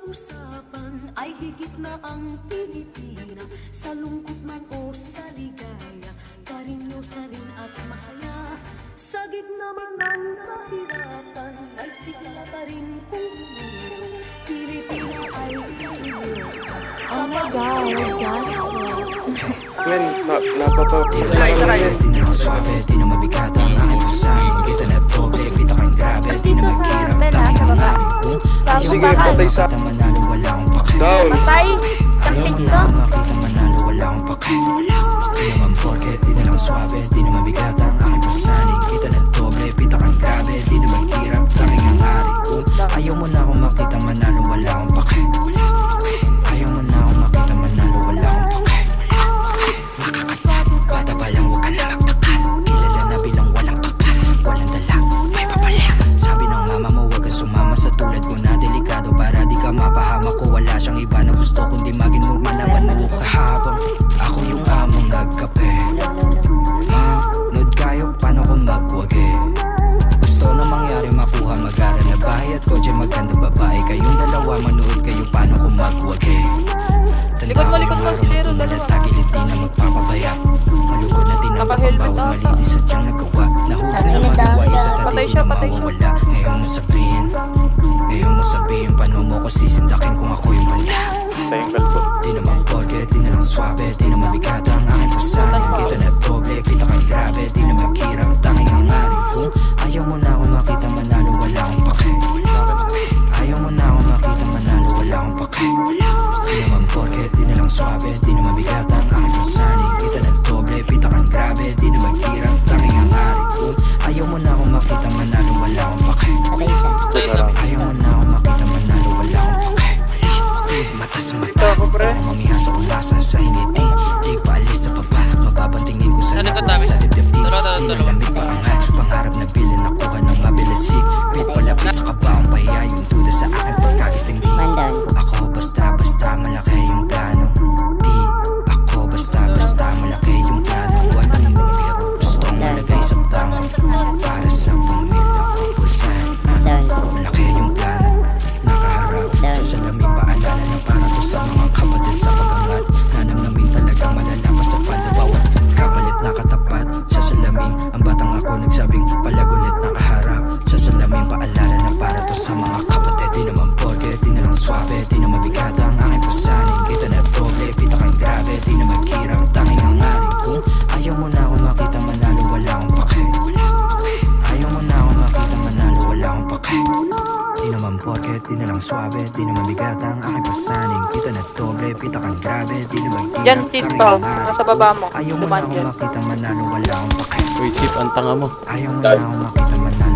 usapan ay higit na ang Pilipina. Sa lungkot man o sa ligaya, karinyosa rin at masaya. Sa gitna man ng kahirapan ay sigla pa rin kung umilos. Pilipina ay karinyosa. Oh my God, Men, napapapalala yan. Di na lang swabe, di na mabigat ang aking pasahin. Kita na doble, pita kang grabe, di na magkirap, tanging ang aking Sige, patay sa... makita manalo, wala akong pake. Down! Patay! Ayaw mo na akong makita manalo, wala akong pake. Di naman porket, di na lang swabe, di na mabigat ang aking pasanin. Kita na doble, pita kang grabe, di na magkirap, tanging ang hari. Ayaw mo na akong makita manalo, wala akong pake. Ayaw mo na akong makita manalo, wala akong pake. Nakakasad, bata pa lang, huwag ka na magtaka. Kilala na bilang walang kaka, walang dala, may papala. Sabi ng mama mo, huwag kang sumama sa tulad ko na delikado. Para di ka mapahamak ko, wala siyang iba na gusto kundi maging normal na manuka. Habang ako yung among nagkape, manood kayo, paano ko magwagi. Gusto na mangyari makuha, mag-aral na bahay at kotse, maganda babae. Kayong dalawa, manood kayo, paano ko magwagi. Likod mo, silero, dalawa. Tagilid di na magpapabaya. Malugod na tinanggap ang bawat mali, di sadyang nagawa. Nahulog na magawa, isa Patay tatig siya, na patay siya. mawawala. Ngayon mo sabihin, paano mo ko sisindakin kung ako yung banda. Tayong kalbo. Di naman porke, di na lang swabe, di na mabigat ang aking pasanin. Kita na doble, pita kang grabe, di na magkirap, tanging ang hari. Kung ayaw mo na akong makita manalo, wala akong pake. Ayaw mo na akong makita manalo, wala akong pake. Di naman porke, di na lang swabe, di na mabigat ang aking pasanin. Kita na doble, pita kang grabe, di na magkirap, tanging ang hari. Kung ayaw mo na akong makita manalo, wala akong pake. Ayaw mo na akong makita manalo, wala akong pake. Mata sa mata, ako mamiha sa ulasa, sa hiniti. Di paalis sa baba, mapapantingin ko sa Sa likod labo, namin. sa dibdib di. Tara, Di na lamig pa angat, pangarap na bilin, nakuha ng mabilisig. Wait, palapit sa kabaong pahiya, yung duda sa akin pagkagising di. Ako basta malaki yung plano. Di ako basta malaki yung plano. Walang numero, gustong malagay sa tango. Para sa pamilya ko, pulsahan. Malaki yung plano, nakaharap sa salamin, paalala ng para to sa mga kapatid sa pagangat. Nanamnamin talaga malalaman sa palabawat kapalit na katapat sa salamin. Ang batang ako nagsabing palagulit nakaharap sa salamin, paalala na para to sa mga kapatid. Di naman porke, di na lang swabe, di na mabigat ang aking pasanin. Kita na doble, pita kang grabe, di na magkirap, tanging ang hari. Kung ayaw mo na akong makita manalo, wala akong pake. Ayaw mo na akong makita manalo, wala akong pake. Di naman porke, di na lang swabe, di na mabigat ang aking pasanin. Kita na doble, pita kang grabe, di na magkirap, Yan, sis, tanging pa. ang hari. Nasa baba mo. Ayaw mo na Dumaan akong dyan. makita manalo, wala akong pake. Uy, Chip, ang tanga mo. Ayaw mo na akong makita manalo,